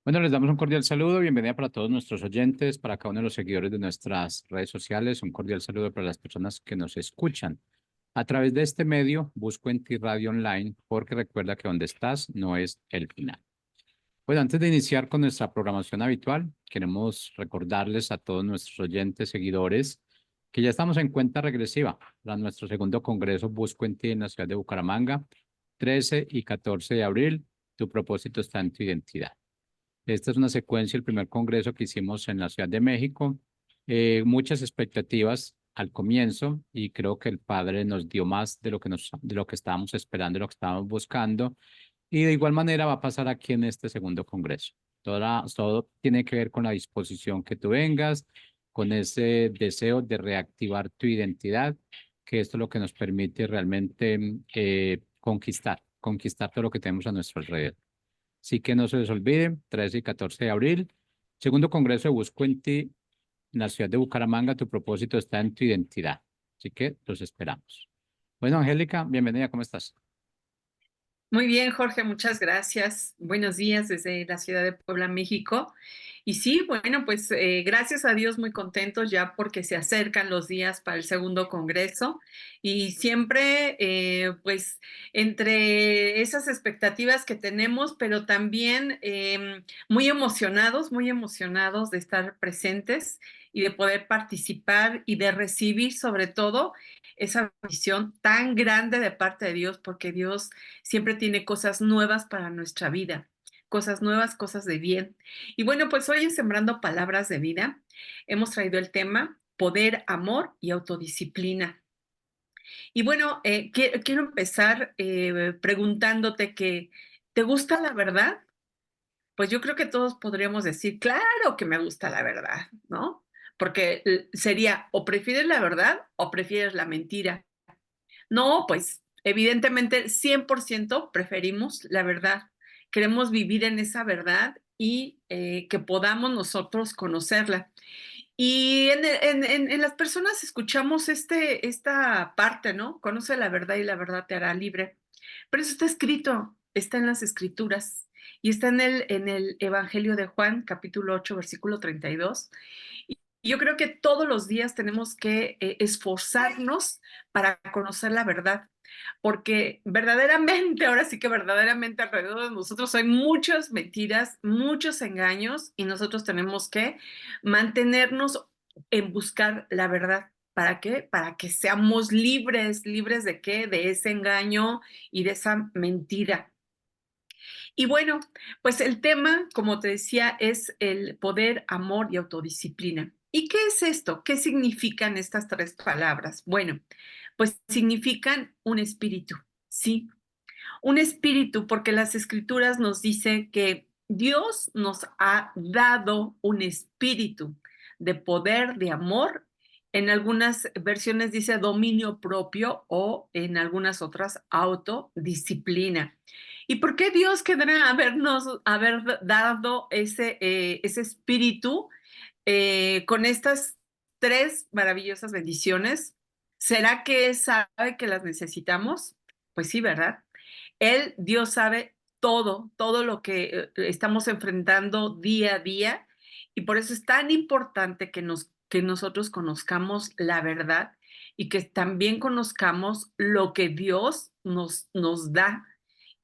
Bueno, les damos un cordial saludo, bienvenida para todos nuestros oyentes, para cada uno de los seguidores de nuestras redes sociales, un cordial saludo para las personas que nos escuchan. A través de este medio, busco en ti Radio Online, porque recuerda que donde estás no es el final. Bueno, antes de iniciar con nuestra programación habitual, queremos recordarles a todos nuestros oyentes, seguidores, que ya estamos en cuenta regresiva para nuestro segundo congreso Busco en ti en la ciudad de Bucaramanga, 13 y 14 de abril. Tu propósito está en tu identidad. Esta es una secuencia, el primer congreso que hicimos en la Ciudad de México. Muchas expectativas al comienzo y creo que el Padre nos dio más de lo que estábamos esperando, de lo que estábamos buscando. Y de igual manera va a pasar aquí en este segundo congreso. Todo tiene que ver con la disposición que tú vengas, con ese deseo de reactivar tu identidad, que esto es lo que nos permite realmente conquistar todo lo que tenemos a nuestro alrededor. Así que no se les olvide, 13 y 14 de abril, segundo congreso de Busco en Ti, en la ciudad de Bucaramanga, tu propósito está en tu identidad. Así que los esperamos. Bueno, Angélica, bienvenida, ¿cómo estás? Muy bien, Jorge, muchas gracias. Buenos días desde la ciudad de Puebla, México. Y sí, bueno, pues gracias a Dios muy contentos ya porque se acercan los días para el segundo congreso y siempre pues entre esas expectativas que tenemos, pero también muy emocionados de estar presentes y de poder participar y de recibir sobre todo esa visión tan grande de parte de Dios, porque Dios siempre tiene cosas nuevas para nuestra vida, cosas nuevas, cosas de bien. Y bueno, pues hoy en Sembrando Palabras de Vida hemos traído el tema poder, amor y autodisciplina. Y bueno, quiero empezar preguntándote que, ¿te gusta la verdad? Pues yo creo que todos podríamos decir, claro que me gusta la verdad, ¿no? Porque sería o prefieres la verdad o prefieres la mentira. No, pues evidentemente 100% preferimos la verdad. Queremos vivir en esa verdad y que podamos nosotros conocerla. Y en las personas escuchamos esta parte, ¿no? Conoce la verdad y la verdad te hará libre. Pero eso está escrito, está en las escrituras y está en el Evangelio de Juan, capítulo 8, versículo 32. Y yo creo que todos los días tenemos que esforzarnos para conocer la verdad, porque verdaderamente, ahora sí que verdaderamente alrededor de nosotros hay muchas mentiras, muchos engaños y nosotros tenemos que mantenernos en buscar la verdad. ¿Para qué? Para que seamos libres. ¿Libres de qué? De ese engaño y de esa mentira. Y bueno, pues el tema, como te decía, es el poder, amor y autodisciplina. ¿Y qué es esto? ¿Qué significan estas tres palabras? Bueno, pues significan un espíritu, ¿sí? Un espíritu, porque las escrituras nos dicen que Dios nos ha dado un espíritu de poder, de amor. En algunas versiones dice dominio propio o en algunas otras autodisciplina. ¿Y por qué Dios querrá haber dado ese espíritu con estas tres maravillosas bendiciones? ¿Será que sabe que las necesitamos? Pues sí, ¿verdad? Dios sabe todo, todo lo que estamos enfrentando día a día y por eso es tan importante que nosotros conozcamos la verdad y que también conozcamos lo que Dios nos da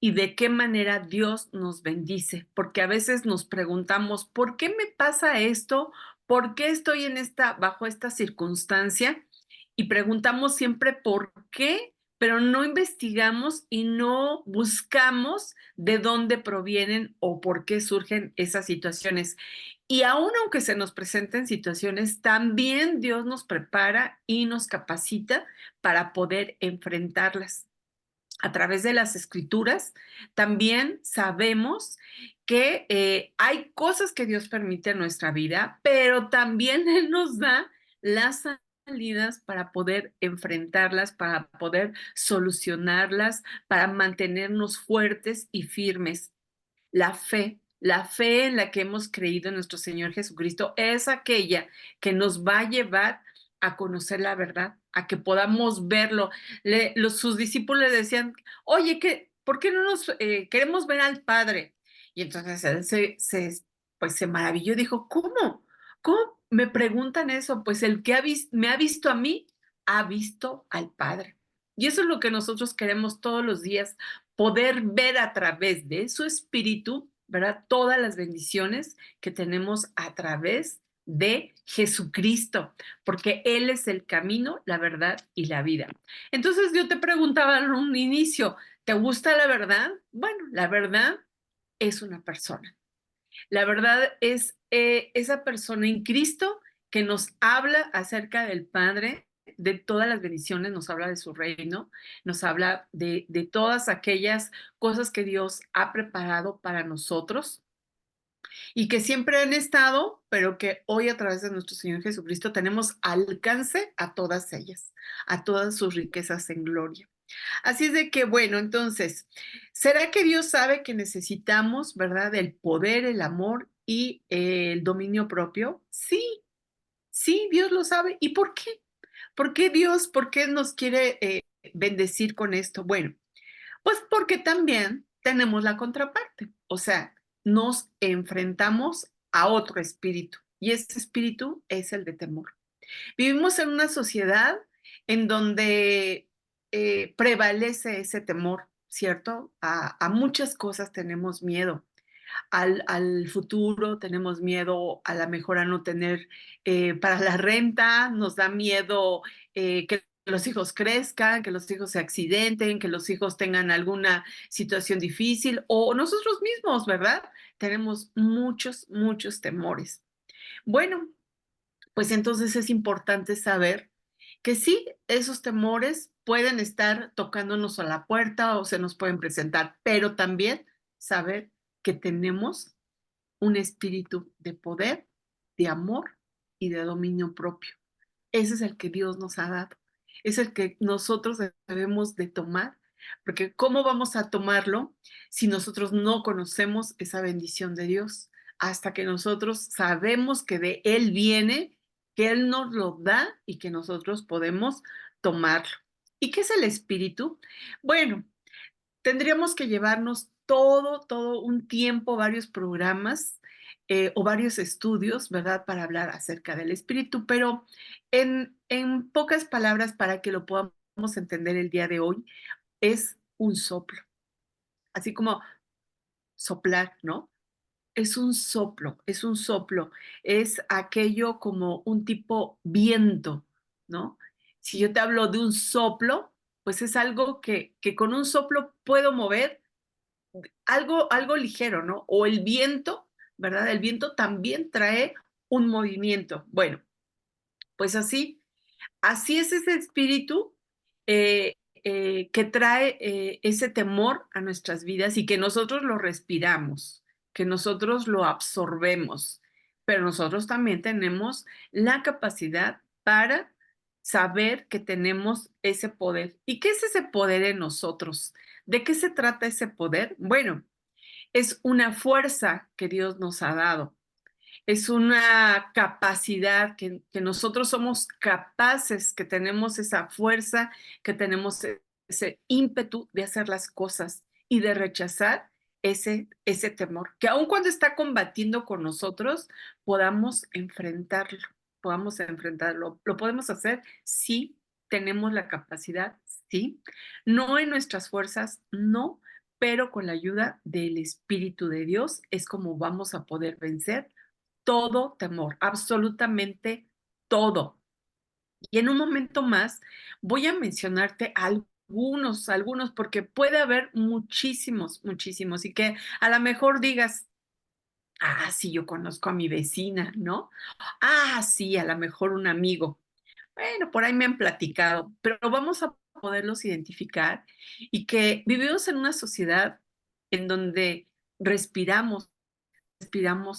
y de qué manera Dios nos bendice, porque a veces nos preguntamos, ¿por qué me pasa esto? ¿Por qué estoy bajo esta circunstancia? Y preguntamos siempre por qué, pero no investigamos y no buscamos de dónde provienen o por qué surgen esas situaciones. Y aún aunque se nos presenten situaciones, también Dios nos prepara y nos capacita para poder enfrentarlas. A través de las escrituras, también sabemos que hay cosas que Dios permite en nuestra vida, pero también Él nos da las salidas para poder enfrentarlas, para poder solucionarlas, para mantenernos fuertes y firmes. La fe en la que hemos creído en nuestro Señor Jesucristo es aquella que nos va a llevar a conocer la verdad, a que podamos verlo. Sus discípulos le decían, oye, ¿por qué no nos queremos ver al Padre? Y entonces él pues se maravilló, dijo, ¿cómo? ¿Cómo me preguntan eso? Pues el que me ha visto a mí, ha visto al Padre. Y eso es lo que nosotros queremos todos los días, poder ver a través de su espíritu, ¿verdad? Todas las bendiciones que tenemos a través de Jesucristo, porque Él es el camino, la verdad y la vida. Entonces yo te preguntaba en un inicio, ¿te gusta la verdad? Bueno, la verdad es una persona. La verdad es esa persona en Cristo que nos habla acerca del Padre, de todas las bendiciones, nos habla de su reino, nos habla de todas aquellas cosas que Dios ha preparado para nosotros y que siempre han estado, pero que hoy a través de nuestro Señor Jesucristo tenemos alcance a todas ellas, a todas sus riquezas en gloria. Así es de que, bueno, entonces, ¿será que Dios sabe que necesitamos, verdad, el poder, el amor y el dominio propio? Sí, sí, Dios lo sabe. ¿Y por qué? ¿Por qué nos quiere bendecir con esto? Bueno, pues porque también tenemos la contraparte, o sea, nos enfrentamos a otro espíritu y ese espíritu es el de temor. Vivimos en una sociedad en donde prevalece ese temor, ¿cierto? A muchas cosas tenemos miedo. Al futuro tenemos miedo, a la mejor a no tener para la renta, nos da miedo que los hijos crezcan, que los hijos se accidenten, que los hijos tengan alguna situación difícil o nosotros mismos, ¿verdad? Tenemos muchos, muchos temores. Bueno, pues entonces es importante saber que sí, esos temores pueden estar tocándonos a la puerta o se nos pueden presentar, pero también saber que tenemos un espíritu de poder, de amor y de dominio propio. Ese es el que Dios nos ha dado. Es el que nosotros debemos de tomar, porque ¿cómo vamos a tomarlo si nosotros no conocemos esa bendición de Dios? Hasta que nosotros sabemos que de Él viene, que Él nos lo da y que nosotros podemos tomarlo. ¿Y qué es el espíritu? Bueno, tendríamos que llevarnos todo un tiempo, varios programas o varios estudios, ¿verdad? Para hablar acerca del espíritu, pero en pocas palabras, para que lo podamos entender el día de hoy, es un soplo, así como soplar, ¿no? Es un soplo, es aquello como un tipo viento, ¿no? Si yo te hablo de un soplo, pues es algo que con un soplo puedo mover algo ligero, ¿no? O el viento, ¿verdad? El viento también trae un movimiento. Bueno, pues así es ese espíritu que trae ese temor a nuestras vidas y que nosotros lo respiramos, que nosotros lo absorbemos, pero nosotros también tenemos la capacidad para saber que tenemos ese poder. ¿Y qué es ese poder en nosotros? ¿De qué se trata ese poder? Bueno, es una fuerza que Dios nos ha dado, es una capacidad que nosotros somos capaces, que tenemos esa fuerza, que tenemos ese ímpetu de hacer las cosas y de rechazar ese temor, que aun cuando está combatiendo con nosotros, podamos enfrentarlo, podamos enfrentarlo. ¿Lo podemos hacer? Sí, tenemos la capacidad, sí. No en nuestras fuerzas, no, pero con la ayuda del Espíritu de Dios es como vamos a poder vencer todo temor, absolutamente todo. Y en un momento más voy a mencionarte algunos, porque puede haber muchísimos, muchísimos, y que a lo mejor digas, ah, sí, yo conozco a mi vecina, ¿no? Ah, sí, a lo mejor un amigo. Bueno, por ahí me han platicado, pero vamos a poderlos identificar y que vivimos en una sociedad en donde respiramos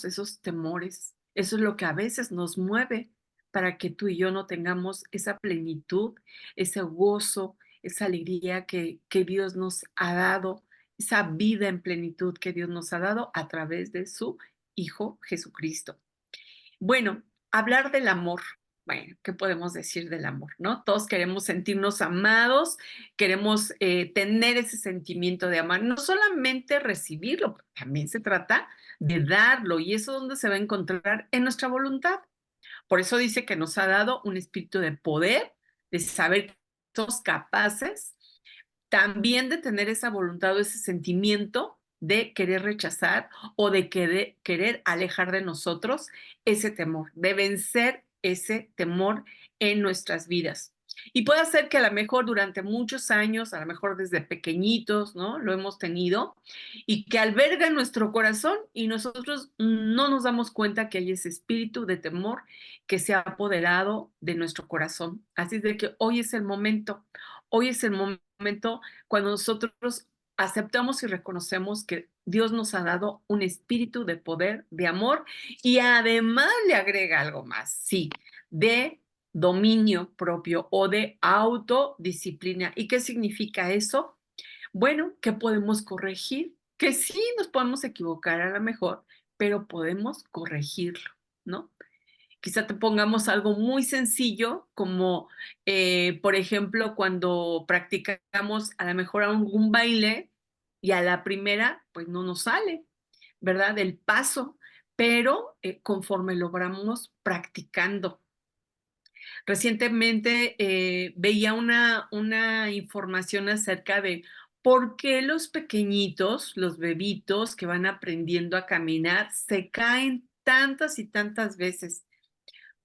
esos temores. Eso es lo que a veces nos mueve para que tú y yo no tengamos esa plenitud, ese gozo, esa alegría que Dios nos ha dado, esa vida en plenitud que Dios nos ha dado a través de su Hijo Jesucristo. Bueno, hablar del amor. Bueno, ¿qué podemos decir del amor, no? Todos queremos sentirnos amados, queremos, tener ese sentimiento de amar, no solamente recibirlo, también se trata de darlo, y eso, ¿dónde se va a encontrar? En nuestra voluntad. Por eso dice que nos ha dado un espíritu de poder, de saber que somos capaces también de tener esa voluntad o ese sentimiento de querer rechazar o de querer alejar de nosotros ese temor, de vencer ese temor en nuestras vidas. Y puede ser que a lo mejor durante muchos años, a lo mejor desde pequeñitos, ¿no? Lo hemos tenido y que alberga en nuestro corazón y nosotros no nos damos cuenta que hay ese espíritu de temor que se ha apoderado de nuestro corazón. Así de que hoy es el momento cuando nosotros aceptamos y reconocemos que Dios nos ha dado un espíritu de poder, de amor y además le agrega algo más, sí, de dominio propio o de autodisciplina. ¿Y qué significa eso? Bueno, que podemos corregir, que sí nos podemos equivocar a lo mejor, pero podemos corregirlo, ¿no? Quizá te pongamos algo muy sencillo, como, por ejemplo, cuando practicamos a lo mejor algún baile y a la primera, pues no nos sale, ¿verdad? El paso, pero conforme lo vamos practicando. Recientemente veía una información acerca de por qué los pequeñitos, los bebitos que van aprendiendo a caminar, se caen tantas y tantas veces.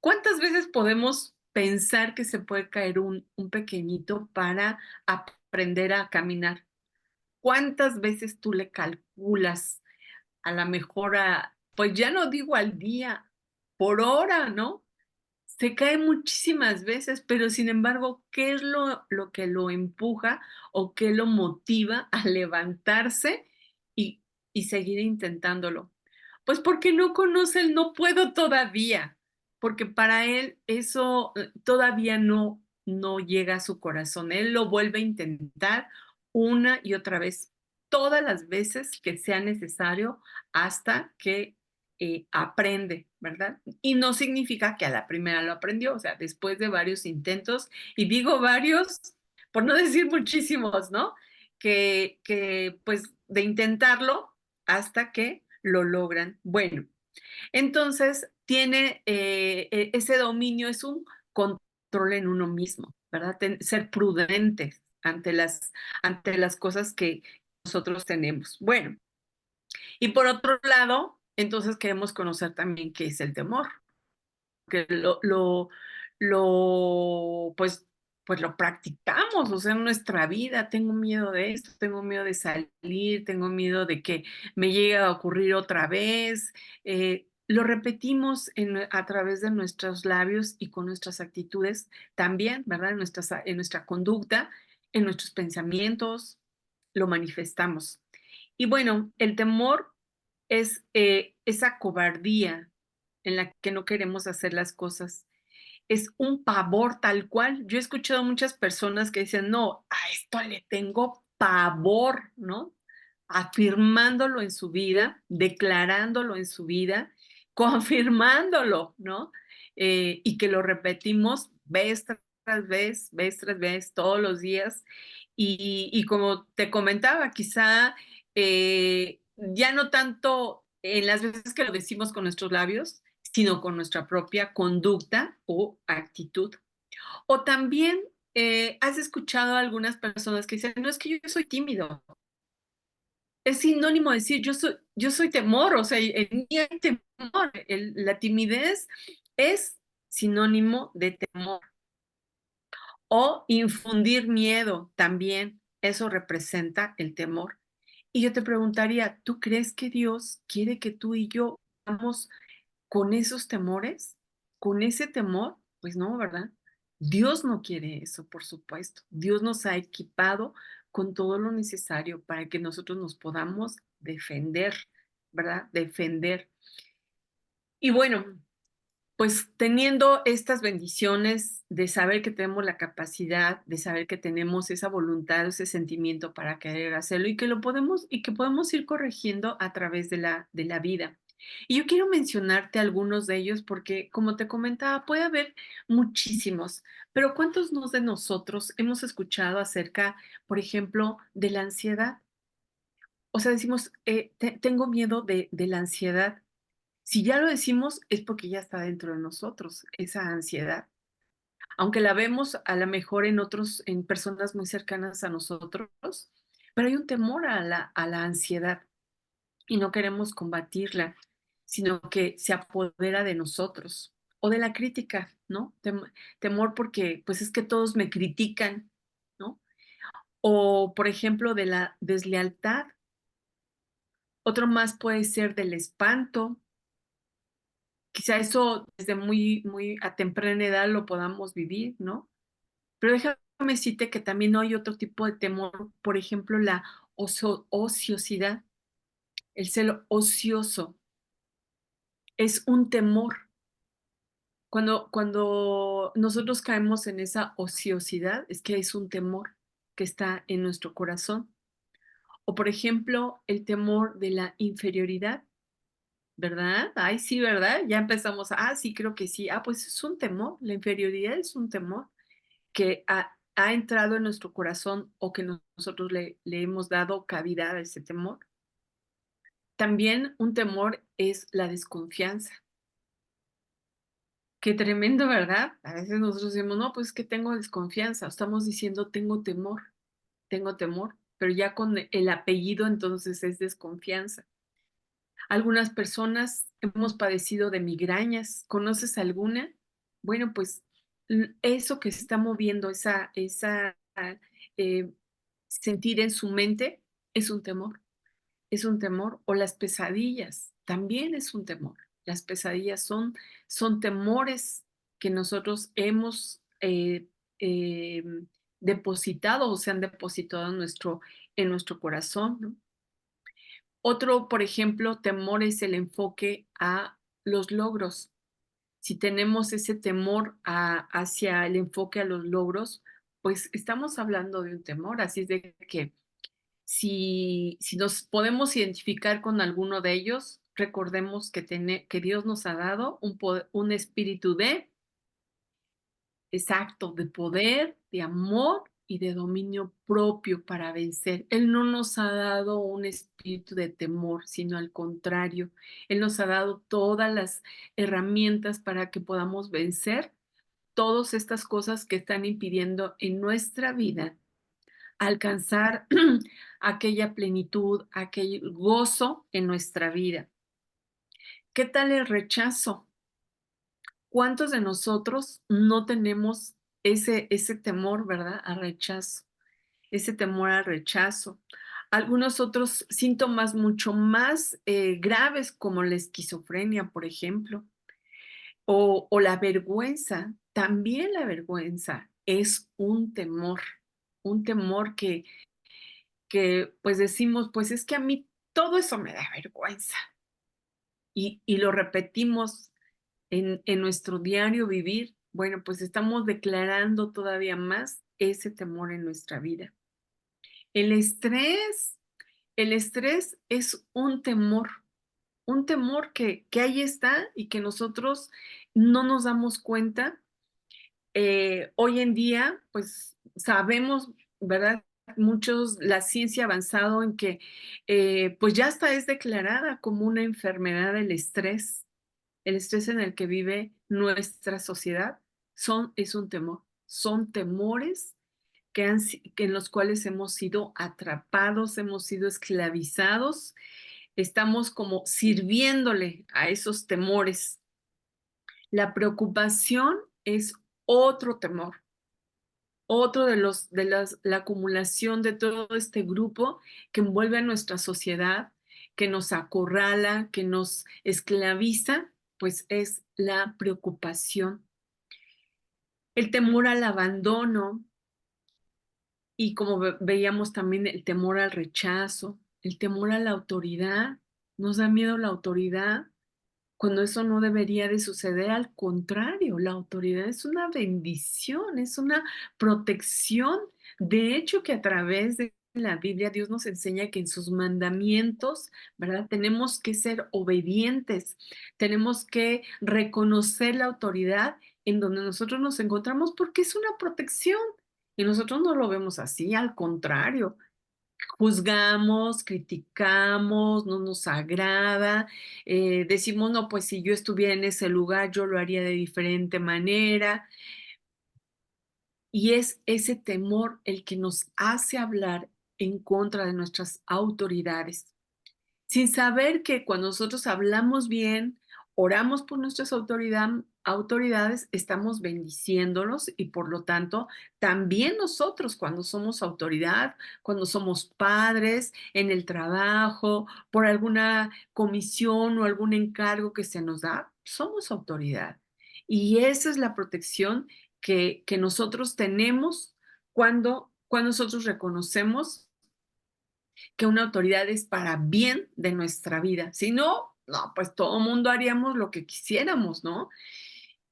¿Cuántas veces podemos pensar que se puede caer un pequeñito para aprender a caminar? ¿Cuántas veces tú le calculas? A la mejor, pues ya no digo al día, por hora, ¿no? Se cae muchísimas veces, pero sin embargo, ¿qué es lo que lo empuja o qué lo motiva a levantarse y, y seguir intentándolo? Pues porque no conoce el no puedo todavía, porque para él eso todavía no llega a su corazón. Él lo vuelve a intentar una y otra vez, todas las veces que sea necesario hasta que aprende, ¿verdad? Y no significa que a la primera lo aprendió, o sea, después de varios intentos, y digo varios, por no decir muchísimos, ¿no? Que pues de intentarlo hasta que lo logran. Bueno, entonces tiene ese dominio, es un control en uno mismo, ¿verdad? Ser prudentes ante las cosas que nosotros tenemos. Bueno, y por otro lado, entonces queremos conocer también qué es el temor, que pues lo practicamos, o sea, en nuestra vida. Tengo miedo de esto, tengo miedo de salir, tengo miedo de que me llegue a ocurrir otra vez. Lo repetimos a través de nuestros labios y con nuestras actitudes también, ¿verdad? En nuestra conducta, en nuestros pensamientos, lo manifestamos. Y bueno, el temor es esa cobardía en la que no queremos hacer las cosas. Es un pavor tal cual. Yo he escuchado muchas personas que dicen, no, a esto le tengo pavor, ¿no? Afirmándolo en su vida, declarándolo en su vida, confirmándolo, ¿no? Y que lo repetimos vez tras vez, todos los días. Y como te comentaba, quizá ya no tanto en las veces que lo decimos con nuestros labios, sino con nuestra propia conducta o actitud. O también has escuchado a algunas personas que dicen, no es que yo soy tímido. Es sinónimo de decir, yo soy temor, o sea, en mí hay temor. La timidez es sinónimo de temor. O infundir miedo también, eso representa el temor. Y yo te preguntaría, ¿tú crees que Dios quiere que tú y yo vamos con esos temores? ¿Con ese temor? Pues no, ¿verdad? Dios no quiere eso, por supuesto. Dios nos ha equipado con todo lo necesario para que nosotros nos podamos defender, ¿verdad? Defender. Y bueno, pues teniendo estas bendiciones de saber que tenemos la capacidad, de saber que tenemos esa voluntad, ese sentimiento para querer hacerlo y que lo podemos y que podemos ir corrigiendo a través de la vida. Y yo quiero mencionarte algunos de ellos porque, como te comentaba, puede haber muchísimos, pero ¿cuántos nos de nosotros hemos escuchado acerca, por ejemplo, de la ansiedad? O sea, decimos, tengo miedo de la ansiedad. Si ya lo decimos, es porque ya está dentro de nosotros esa ansiedad. Aunque la vemos a lo mejor en otros, en personas muy cercanas a nosotros, pero hay un temor a la ansiedad y no queremos combatirla, sino que se apodera de nosotros o de la crítica, ¿no? Temor porque, pues es que todos me critican, ¿no? O, por ejemplo, de la deslealtad. Otro más puede ser del espanto. Quizá eso desde muy a temprana edad lo podamos vivir, ¿no? Pero déjame decirte que también hay otro tipo de temor, por ejemplo, la ociosidad, el celo ocioso, es un temor. Cuando nosotros caemos en esa ociosidad, es que es un temor que está en nuestro corazón. O, por ejemplo, el temor de la inferioridad, ¿verdad? Ay, sí, ¿verdad? Ya empezamos, sí, creo que sí. Pues es un temor, la inferioridad es un temor que ha entrado en nuestro corazón o que nosotros le hemos dado cavidad a ese temor. También un temor es la desconfianza. Qué tremendo, ¿verdad? A veces nosotros decimos, no, pues es que tengo desconfianza. Estamos diciendo, tengo temor, pero ya con el apellido entonces es desconfianza. Algunas personas hemos padecido de migrañas. ¿Conoces alguna? Bueno, pues eso que se está moviendo, esa eh, sentir en su mente, es un temor. Es un temor. O las pesadillas, también es un temor. Las pesadillas son temores que nosotros hemos depositado o se han depositado en nuestro corazón, ¿no? Otro, por ejemplo, temor es el enfoque a los logros. Si tenemos ese temor hacia el enfoque a los logros, pues estamos hablando de un temor. Así es de que si nos podemos identificar con alguno de ellos, recordemos que Dios nos ha dado un espíritu de exacto, de poder, de amor y de dominio propio para vencer. Él no nos ha dado un espíritu de temor, sino al contrario, Él nos ha dado todas las herramientas para que podamos vencer todas estas cosas que están impidiendo en nuestra vida alcanzar aquella plenitud, aquel gozo en nuestra vida. ¿Qué tal el rechazo? ¿Cuántos de nosotros no tenemos ese temor, verdad? Al rechazo, ese temor al rechazo. Algunos otros síntomas mucho más graves como la esquizofrenia, por ejemplo, o la vergüenza. También la vergüenza es un temor que pues decimos, pues es que a mí todo eso me da vergüenza. Y lo repetimos en nuestro diario vivir, bueno, pues estamos declarando todavía más ese temor en nuestra vida. El estrés, el estrés es un temor que ahí está y que nosotros no nos damos cuenta. Hoy en día, pues sabemos, ¿verdad? Muchos, la ciencia ha avanzado en que, pues ya hasta es declarada como una enfermedad el estrés en el que vive nuestra sociedad, es un temor, son temores en los cuales hemos sido atrapados, hemos sido esclavizados, estamos como sirviéndole a esos temores. La preocupación es otro temor, otro la acumulación de todo este grupo que envuelve a nuestra sociedad, que nos acorrala, que nos esclaviza, pues es la preocupación. El temor al abandono y como veíamos también el temor al rechazo, el temor a la autoridad. Nos da miedo la autoridad cuando eso no debería de suceder. Al contrario, la autoridad es una bendición, es una protección. De hecho, que a través de en la Biblia, Dios nos enseña que en sus mandamientos, ¿verdad? Tenemos que ser obedientes, tenemos que reconocer la autoridad en donde nosotros nos encontramos porque es una protección. Y nosotros no lo vemos así, al contrario, juzgamos, criticamos, no nos agrada, decimos, no, pues si yo estuviera en ese lugar, yo lo haría de diferente manera. Y es ese temor el que nos hace hablar en contra de nuestras autoridades sin saber que cuando nosotros hablamos bien, oramos por nuestras autoridades, estamos bendiciéndolos y por lo tanto, también nosotros cuando somos autoridad, cuando somos padres en el trabajo, por alguna comisión o algún encargo que se nos da, somos autoridad. Y esa es la protección que nosotros tenemos cuando nosotros reconocemos que una autoridad es para bien de nuestra vida. Si no, no, pues todo mundo haríamos lo que quisiéramos, ¿no?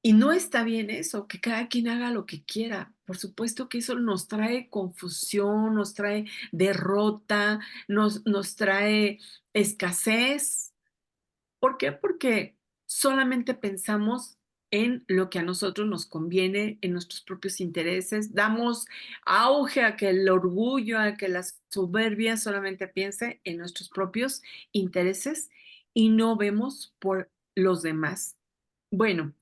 Y no está bien eso, que cada quien haga lo que quiera. Por supuesto que eso nos trae confusión, nos trae derrota, nos trae escasez. ¿Por qué? Porque solamente pensamos en lo que a nosotros nos conviene, en nuestros propios intereses, damos auge a que el orgullo, a que la soberbia solamente piense en nuestros propios intereses y no vemos por los demás. Bueno,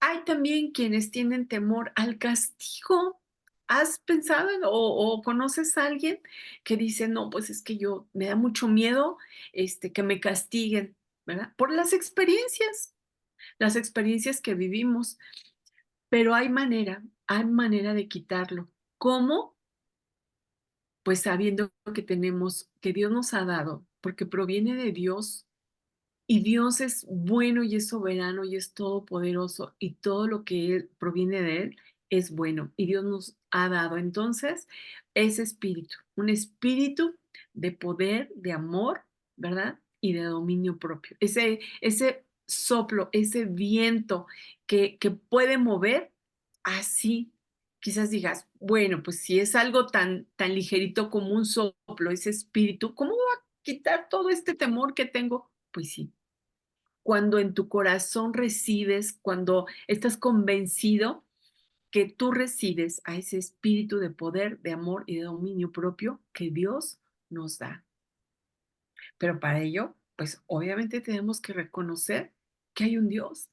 hay también quienes tienen temor al castigo. ¿Has pensado o conoces a alguien que dice, no, pues es que yo me da mucho miedo que me castiguen? ¿Verdad? Por las experiencias que vivimos, pero hay manera de quitarlo. ¿Cómo? Pues sabiendo que tenemos, que Dios nos ha dado, porque proviene de Dios y Dios es bueno y es soberano y es todopoderoso y todo lo que proviene de Él es bueno y Dios nos ha dado entonces ese espíritu, un espíritu de poder, de amor, ¿verdad? Y de dominio propio. Ese soplo, ese viento que puede mover así. Quizás digas, bueno, pues si es algo tan ligerito como un soplo, ese espíritu, ¿cómo va a quitar todo este temor que tengo? Pues sí, cuando en tu corazón recibes, cuando estás convencido que tú recibes a ese espíritu de poder, de amor y de dominio propio que Dios nos da. Pero para ello, pues obviamente tenemos que reconocer que hay un Dios,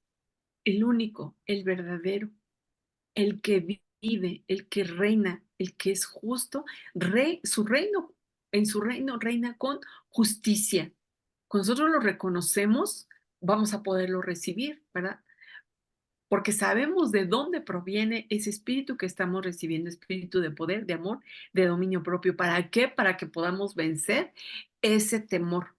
el único, el verdadero, el que vive, el que reina, el que es justo, su reino, en su reino reina con justicia. Cuando nosotros lo reconocemos, vamos a poderlo recibir, ¿verdad? Porque sabemos de dónde proviene ese espíritu que estamos recibiendo, espíritu de poder, de amor, de dominio propio. ¿Para qué? Para que podamos vencer ese temor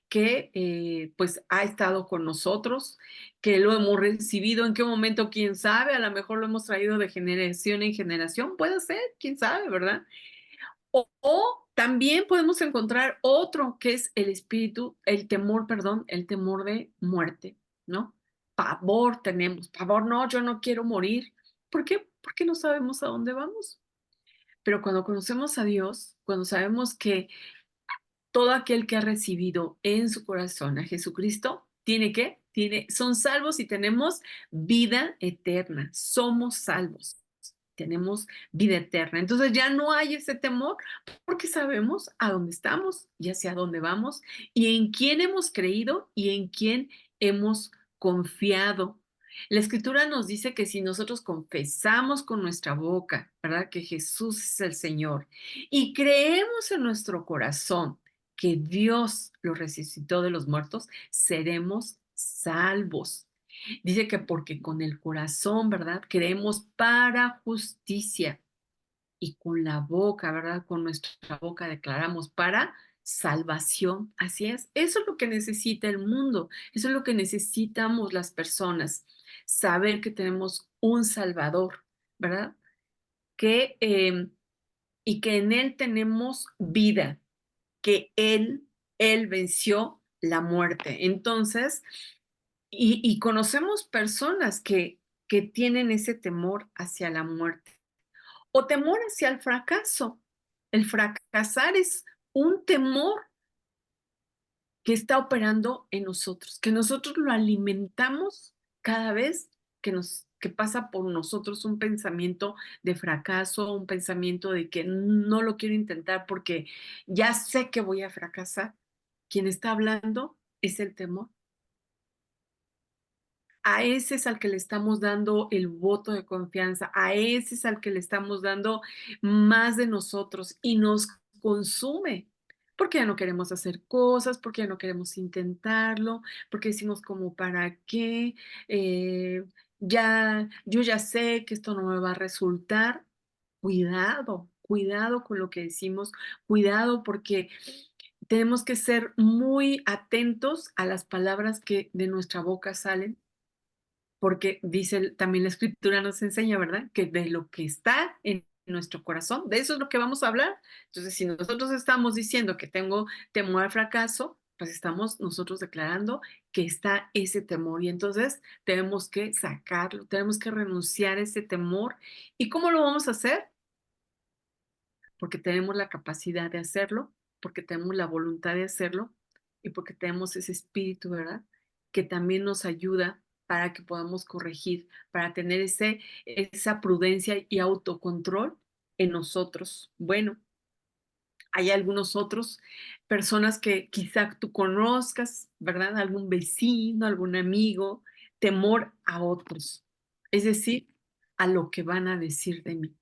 que pues ha estado con nosotros, que lo hemos recibido, en qué momento, quién sabe, a lo mejor lo hemos traído de generación en generación, puede ser, quién sabe, ¿verdad? O también podemos encontrar otro que es el espíritu, el temor, perdón, el temor de muerte, ¿no? Pavor tenemos, pavor, no, yo no quiero morir. ¿Por qué? Porque no sabemos a dónde vamos. Pero cuando conocemos a Dios, cuando sabemos que todo aquel que ha recibido en su corazón a Jesucristo, ¿tiene qué? Son salvos y tenemos vida eterna. Somos salvos. Tenemos vida eterna. Entonces ya no hay ese temor porque sabemos a dónde estamos y hacia dónde vamos y en quién hemos creído y en quién hemos confiado. La escritura nos dice que si nosotros confesamos con nuestra boca, ¿verdad? Que Jesús es el Señor y creemos en nuestro corazón que Dios lo resucitó de los muertos, seremos salvos. Dice que porque con el corazón, ¿verdad? Creemos para justicia y con la boca, ¿verdad? Con nuestra boca declaramos para salvación. Así es. Eso es lo que necesita el mundo. Eso es lo que necesitamos las personas. Saber que tenemos un Salvador, ¿verdad? Que, y que en Él tenemos vida, que Él venció la muerte. Entonces, y conocemos personas que tienen ese temor hacia la muerte o temor hacia el fracaso. El fracasar es un temor que está operando en nosotros, que nosotros lo alimentamos cada vez que pasa por nosotros un pensamiento de fracaso, un pensamiento de que no lo quiero intentar porque ya sé que voy a fracasar. Quien está hablando es el temor. A ese es al que le estamos dando el voto de confianza, a ese es al que le estamos dando más de nosotros y nos consume, porque ya no queremos hacer cosas, porque ya no queremos intentarlo, porque decimos como, ¿para qué? Yo ya sé que esto no me va a resultar. Cuidado, cuidado con lo que decimos, cuidado porque tenemos que ser muy atentos a las palabras que de nuestra boca salen porque también la escritura nos enseña, ¿verdad? Que de lo que está en nuestro corazón, de eso es lo que vamos a hablar. Entonces, si nosotros estamos diciendo que tengo temor al fracaso, pues estamos nosotros declarando que está ese temor y entonces tenemos que sacarlo, tenemos que renunciar a ese temor. ¿Y cómo lo vamos a hacer? Porque tenemos la capacidad de hacerlo, porque tenemos la voluntad de hacerlo y porque tenemos ese espíritu, ¿verdad? Que también nos ayuda para que podamos corregir, para tener esa prudencia y autocontrol en nosotros. Bueno, hay algunos otros personas que quizá tú conozcas, ¿verdad? Algún vecino, algún amigo, temor a otros, es decir, a lo que van a decir de mí.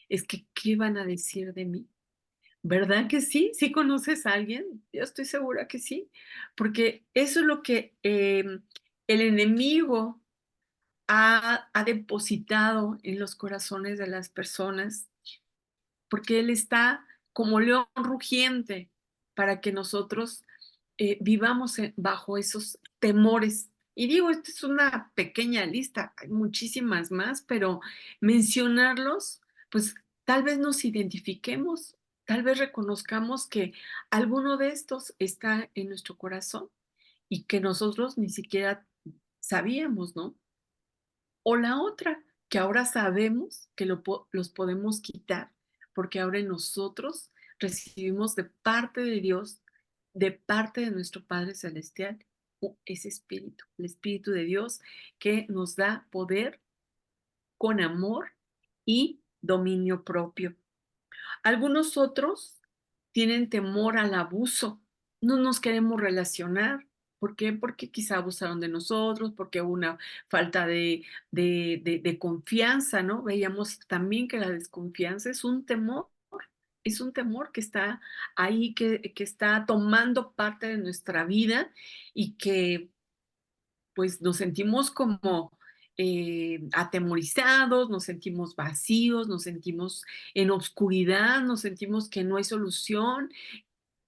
Es que, ¿qué van a decir de mí? ¿Verdad que sí? ¿Sí conoces a alguien? Yo estoy segura que sí, porque eso es lo que el enemigo ha depositado en los corazones de las personas, porque él está como león rugiente para que nosotros vivamos bajo esos temores. Y digo, esta es una pequeña lista, hay muchísimas más, pero mencionarlos, pues tal vez nos identifiquemos, tal vez reconozcamos que alguno de estos está en nuestro corazón y que nosotros ni siquiera sabíamos, ¿no? O la otra, que ahora sabemos que los podemos quitar, porque ahora en nosotros recibimos de parte de Dios, de parte de nuestro Padre Celestial, ese espíritu, el Espíritu de Dios que nos da poder con amor y dominio propio. Algunos otros tienen temor al abuso, no nos queremos relacionar. ¿Por qué? Porque quizá abusaron de nosotros, porque hubo una falta de confianza, ¿no? Veíamos también que la desconfianza es un temor que está ahí, que está tomando parte de nuestra vida y que pues nos sentimos como atemorizados, nos sentimos vacíos, nos sentimos en obscuridad, nos sentimos que no hay solución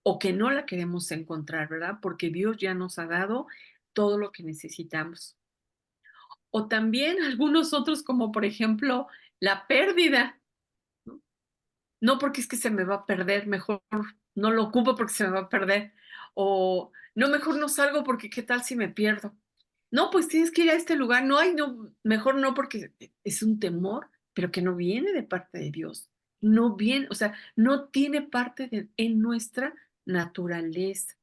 o que no la queremos encontrar, ¿verdad? Porque Dios ya nos ha dado todo lo que necesitamos. O también algunos otros, como por ejemplo la pérdida, ¿no? No porque es que se me va a perder, mejor no lo ocupo porque se me va a perder. O no, mejor no salgo porque qué tal si me pierdo. No, pues tienes que ir a este lugar. No, hay, no, mejor no porque es un temor, pero que no viene de parte de Dios. No viene, o sea, no tiene parte en nuestra naturaleza.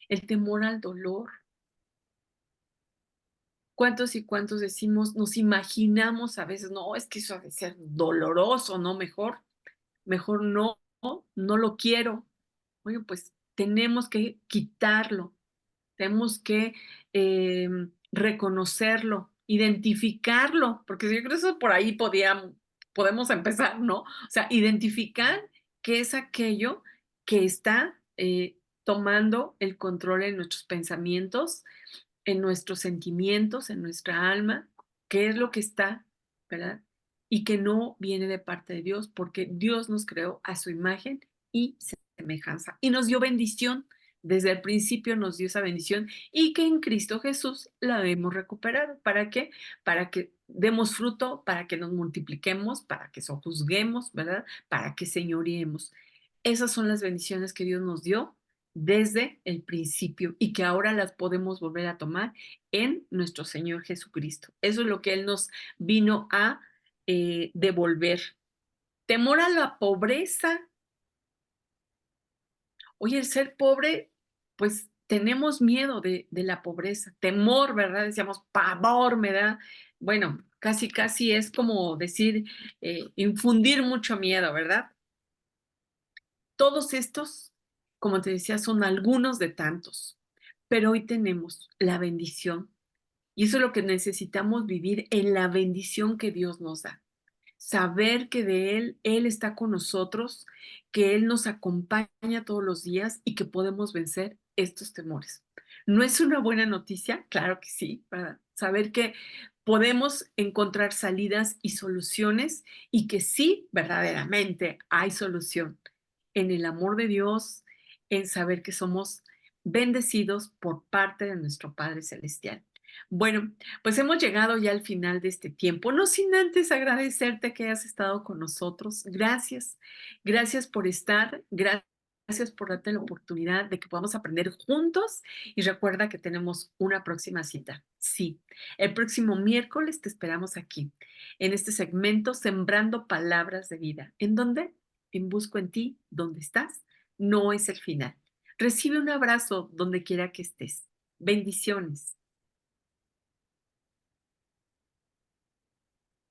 El temor al dolor. ¿Cuántos y cuántos decimos, nos imaginamos a veces, no, es que eso ha de ser doloroso, no, mejor no, no lo quiero. Oye, pues tenemos que quitarlo, tenemos que reconocerlo, identificarlo, porque yo creo que eso por ahí podemos empezar, ¿no? O sea, identificar qué es aquello que está tomando el control en nuestros pensamientos, en nuestros sentimientos, en nuestra alma, qué es lo que está, ¿verdad? Y que no viene de parte de Dios, porque Dios nos creó a su imagen y semejanza y nos dio bendición. Desde el principio nos dio esa bendición y que en Cristo Jesús la hemos recuperado. ¿Para qué? Para que demos fruto, para que nos multipliquemos, para que sojuzguemos, ¿verdad? Para que señoreemos. Esas son las bendiciones que Dios nos dio desde el principio y que ahora las podemos volver a tomar en nuestro Señor Jesucristo. Eso es lo que Él nos vino a devolver. Temor a la pobreza. Oye, el ser pobre, pues tenemos miedo de la pobreza, temor, ¿verdad? Decíamos, pavor me da. Bueno, casi, casi es como decir, infundir mucho miedo, ¿verdad? Todos estos, como te decía, son algunos de tantos, pero hoy tenemos la bendición y eso es lo que necesitamos vivir en la bendición que Dios nos da. Saber que de Él está con nosotros, que Él nos acompaña todos los días y que podemos vencer estos temores. ¿No es una buena noticia? Claro que sí, ¿verdad? Saber que podemos encontrar salidas y soluciones y que sí, verdaderamente hay solución en el amor de Dios, en saber que somos bendecidos por parte de nuestro Padre Celestial. Bueno, pues hemos llegado ya al final de este tiempo, no sin antes agradecerte que hayas estado con nosotros. Gracias, gracias por estar, gracias por darte la oportunidad de que podamos aprender juntos y recuerda que tenemos una próxima cita. Sí, el próximo miércoles te esperamos aquí, en este segmento Sembrando Palabras de Vida. ¿En dónde? En Busco en ti, ¿dónde estás? No es el final. Recibe un abrazo donde quiera que estés. Bendiciones.